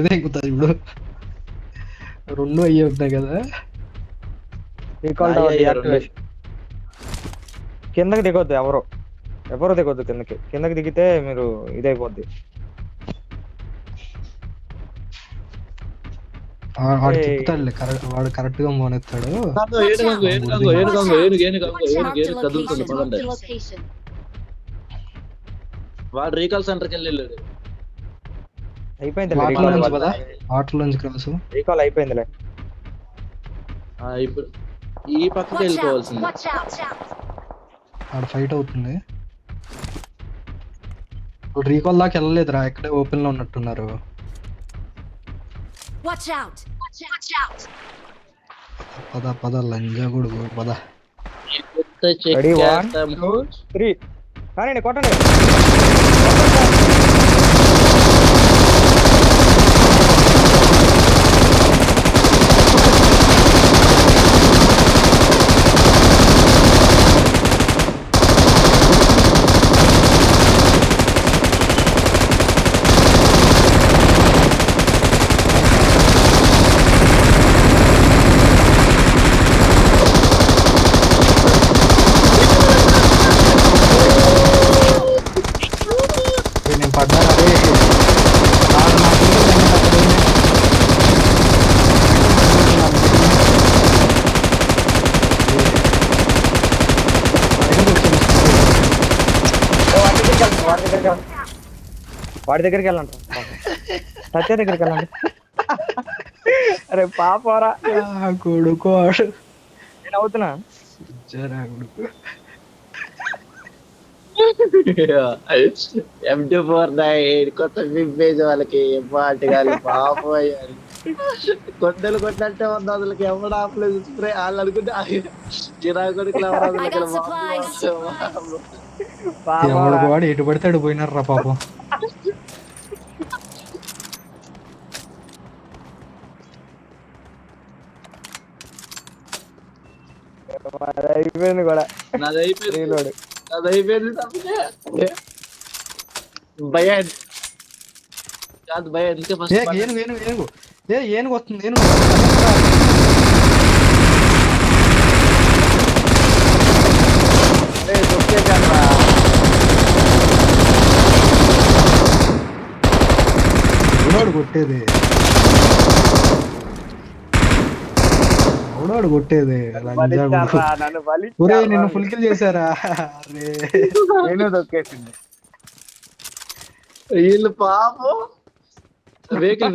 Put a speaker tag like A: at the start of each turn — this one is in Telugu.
A: అదే ఎక్కుతుంది ఇప్పుడు. రెండు అయ్యి ఉంటాయి కదా.
B: Recall tower deactivation. కిందకి దిగొద్దు ఎవరు దిగొద్దు కిందకి దిగితే మీరు ఇదైపోద్ది.
A: వాడు తిప్పుతాడులే, వాడు కరెక్ట్ గా మోనెత్తాడు.
C: కదులుతుంది పదండి. వాడు రీకాల్ సెంటర్కి వెళ్ళాడు.
B: అయిపోయింది
A: వాటర్ నుంచి క్రాస్
B: రీకాల్ అయిపోయిందిలే.
C: ఇప్పుడు ఈ పక్కకి వెళ్ళిపోవాల్సింది.
A: ఆడ ఫైట్ అవుతుంది. ఇప్పుడు రీకాల్ దాకా వెళ్ళలేదురా, ఇక్కడే ఓపెన్ లో ఉన్నట్టున్నారు. పద లంజా కొడుకు పద.
B: రెడీ 1 2 3 కానీ కొట్టండి.
A: నేను పడ్డాను.
B: వాడి దగ్గరికి వెళ్ళండి. సత్య దగ్గరికి వెళ్ళండి. అరే పాపరా
A: కొడుకు
B: నేను అవుతున్నా.
A: కొడుకు
C: M249 కొత్త పేజ్ వాళ్ళకి పాటగాలి పాపం అయ్యారు. కొండలు కొట్టినట్టే ఉంది అసలుకి. ఎవరు ఆపలేదు స్ప్రే. వాళ్ళు అనుకుంటే చిరాకొడుకులు
A: వాడు ఎటు పడితే పోయినారా పాపం.
B: అయిపోయింది కూడా.
C: నాది అయిపోయింది భయ కాదు భయ. ఎందుకే
A: ఏనుగు వస్తుంది. కొట్టేది నిన్ను ఫుల్ కిల్ చేశారా?
B: దొక్కేసింది
C: వీళ్ళు పాపం వెహికల్